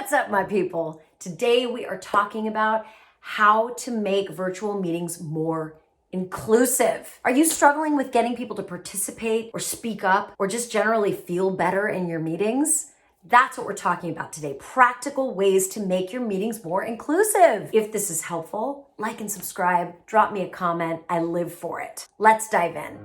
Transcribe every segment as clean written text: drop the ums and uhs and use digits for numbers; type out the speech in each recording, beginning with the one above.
What's up, my people? Today we are talking about how to make virtual meetings more inclusive. Are you struggling with getting people to participate or speak up or just generally feel better in your meetings? That's what we're talking about today. Practical ways to make your meetings more inclusive. If this is helpful, like and subscribe, drop me a comment. I live for it. Let's dive in.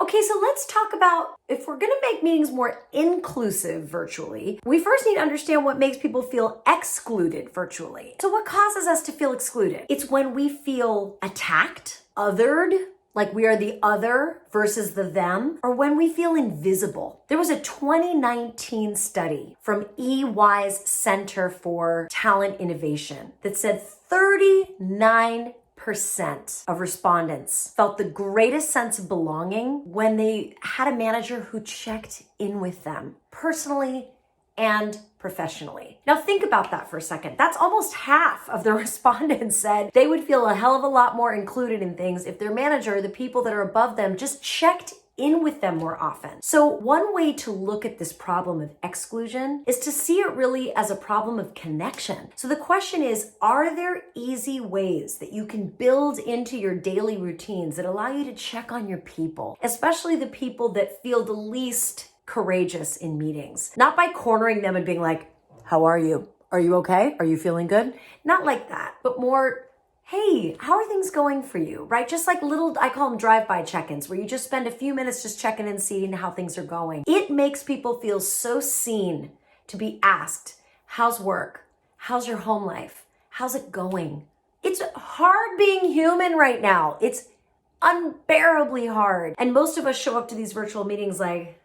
Okay, so let's talk about if we're gonna make meetings more inclusive virtually, we first need to understand what makes people feel excluded virtually. So what causes us to feel excluded? It's when we feel attacked, othered, like we are the other versus the them, or when we feel invisible. There was a 2019 study from EY's Center for Talent Innovation that said 39% of respondents felt the greatest sense of belonging when they had a manager who checked in with them personally and professionally. Now think about that for a second. That's almost half of the respondents said they would feel a hell of a lot more included in things if their manager, the people that are above them, just checked in with them more often. So one way to look at this problem of exclusion is to see it really as a problem of connection. So the question is, are there easy ways that you can build into your daily routines that allow you to check on your people, especially the people that feel the least courageous in meetings? Not by cornering them and being like, how are you? Are you okay? Are you feeling good? Not like that, but more, hey, how are things going for you, right? Just like little, I call them drive-by check-ins, where you just spend a few minutes just checking in, seeing how things are going. It makes people feel so seen to be asked, how's work? How's your home life? How's it going? It's hard being human right now. It's unbearably hard. And most of us show up to these virtual meetings like,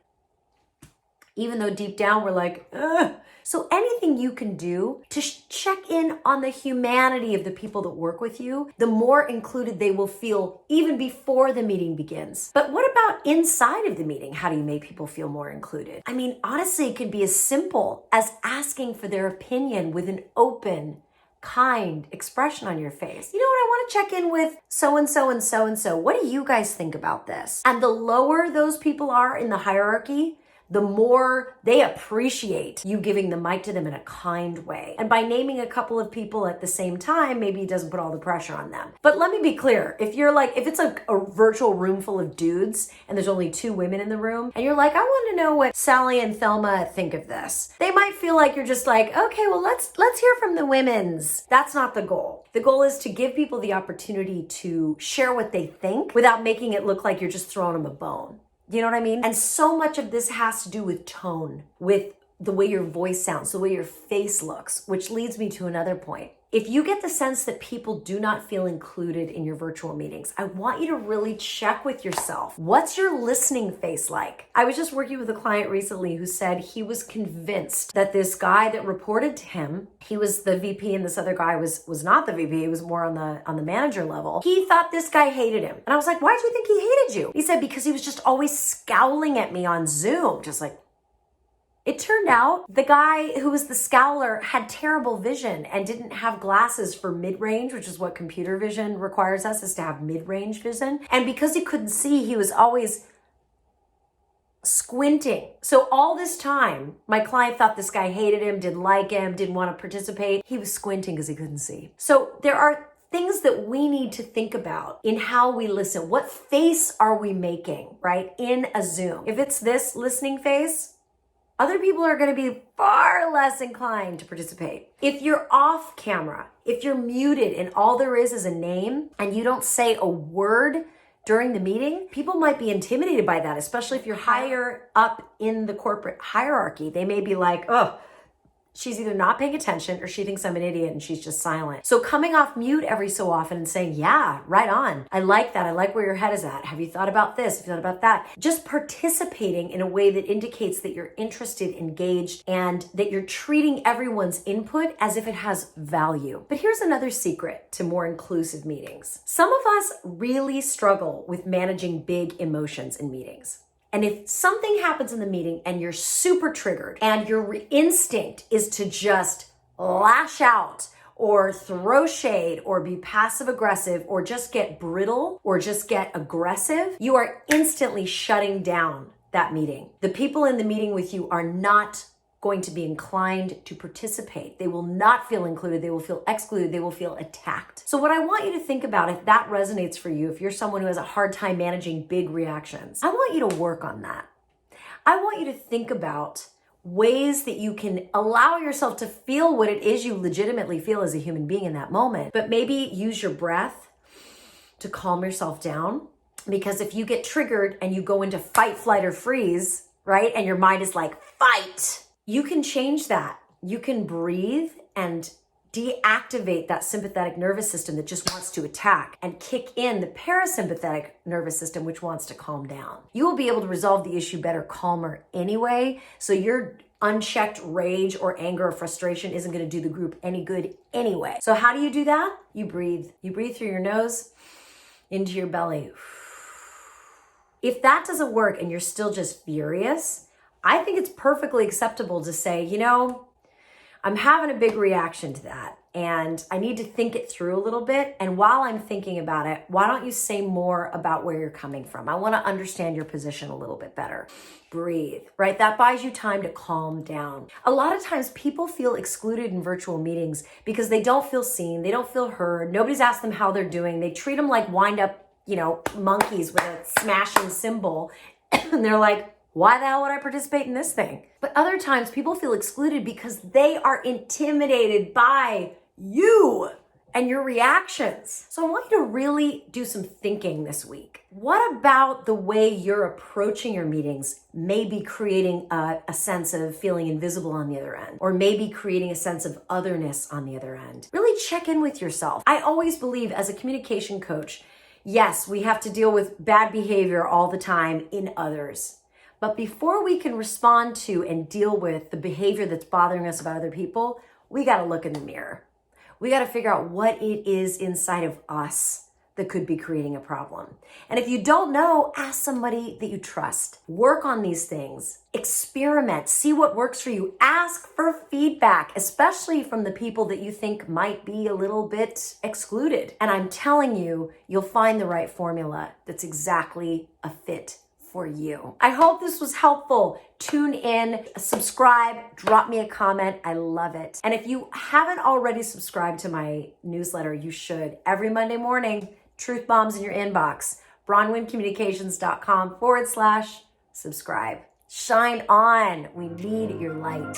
even though deep down we're like, ugh. So anything you can do to check in on the humanity of the people that work with you, the more included they will feel even before the meeting begins. But what about inside of the meeting? How do you make people feel more included? I mean, honestly, it could be as simple as asking for their opinion with an open, kind expression on your face. You know what? I want to check in with so-and-so and so-and-so. What do you guys think about this? And the lower those people are in the hierarchy, the more they appreciate you giving the mic to them in a kind way. And by naming a couple of people at the same time, maybe it doesn't put all the pressure on them. But let me be clear, if it's a virtual room full of dudes and there's only 2 women in the room, and you're like, I want to know what Sally and Thelma think of this. They might feel like you're just like, okay, well, let's hear from the women's. That's not the goal. The goal is to give people the opportunity to share what they think without making it look like you're just throwing them a bone. You know what I mean? And so much of this has to do with tone, with the way your voice sounds, the way your face looks, which leads me to another point. If you get the sense that people do not feel included in your virtual meetings, I want you to really check with yourself. What's your listening face like? I was just working with a client recently who said he was convinced that this guy that reported to him, he was the VP and this other guy was not the VP, he was more on the manager level. He thought this guy hated him. And I was like, why do you think he hated you? He said, because he was just always scowling at me on Zoom, just like. It turned out the guy who was the scowler had terrible vision and didn't have glasses for mid-range, which is what computer vision requires us, is to have mid-range vision. And because he couldn't see, he was always squinting. So all this time, my client thought this guy hated him, didn't like him, didn't want to participate. He was squinting because he couldn't see. So there are things that we need to think about in how we listen. What face are we making, right, in a Zoom? If it's this listening face, other people are going to be far less inclined to participate. If you're off camera, if you're muted and all there is a name and you don't say a word during the meeting, people might be intimidated by that, especially if you're higher up in the corporate hierarchy. They may be like, oh, she's either not paying attention or she thinks I'm an idiot and she's just silent. So coming off mute every so often and saying, yeah, right on. I like that. I like where your head is at. Have you thought about this? Have you thought about that? Just participating in a way that indicates that you're interested, engaged, and that you're treating everyone's input as if it has value. But here's another secret to more inclusive meetings. Some of us really struggle with managing big emotions in meetings. And if something happens in the meeting and you're super triggered and your instinct is to just lash out or throw shade or be passive aggressive or just get brittle or just get aggressive, you are instantly shutting down that meeting. The people in the meeting with you are not going to be inclined to participate. They will not feel included. They will feel excluded. They will feel attacked. So what I want you to think about, if that resonates for you, if you're someone who has a hard time managing big reactions, I want you to work on that. I want you to think about ways that you can allow yourself to feel what it is you legitimately feel as a human being in that moment, but maybe use your breath to calm yourself down. Because if you get triggered and you go into fight, flight, or freeze, right? And your mind is like, fight, you can change that. You can breathe and deactivate that sympathetic nervous system that just wants to attack and kick in the parasympathetic nervous system, which wants to calm down. You will be able to resolve the issue better, calmer anyway. So your unchecked rage or anger or frustration isn't going to do the group any good anyway. So how do you do that? You breathe. You breathe through your nose into your belly. If that doesn't work and you're still just furious, I think it's perfectly acceptable to say, I'm having a big reaction to that and I need to think it through a little bit. And while I'm thinking about it, why don't you say more about where you're coming from? I want to understand your position a little bit better. Breathe, right? That buys you time to calm down. A lot of times people feel excluded in virtual meetings because they don't feel seen. They don't feel heard. Nobody's asked them how they're doing. They treat them like wind up, monkeys with a smashing cymbal. And they're like, why the hell would I participate in this thing? But other times people feel excluded because they are intimidated by you and your reactions. So I want you to really do some thinking this week. What about the way you're approaching your meetings may be creating a sense of feeling invisible on the other end, or maybe creating a sense of otherness on the other end? Really check in with yourself. I always believe as a communication coach, yes, we have to deal with bad behavior all the time in others. But before we can respond to and deal with the behavior that's bothering us about other people, we got to look in the mirror. We got to figure out what it is inside of us that could be creating a problem. And if you don't know, ask somebody that you trust. Work on these things. Experiment. See what works for you. Ask for feedback, especially from the people that you think might be a little bit excluded. And I'm telling you, you'll find the right formula that's exactly a fit for you. I hope this was helpful. Tune in, subscribe, drop me a comment. I love it. And if you haven't already subscribed to my newsletter, you should. Every Monday morning, truth bombs in your inbox. BronwynCommunications.com/subscribe. Shine on. We need your light.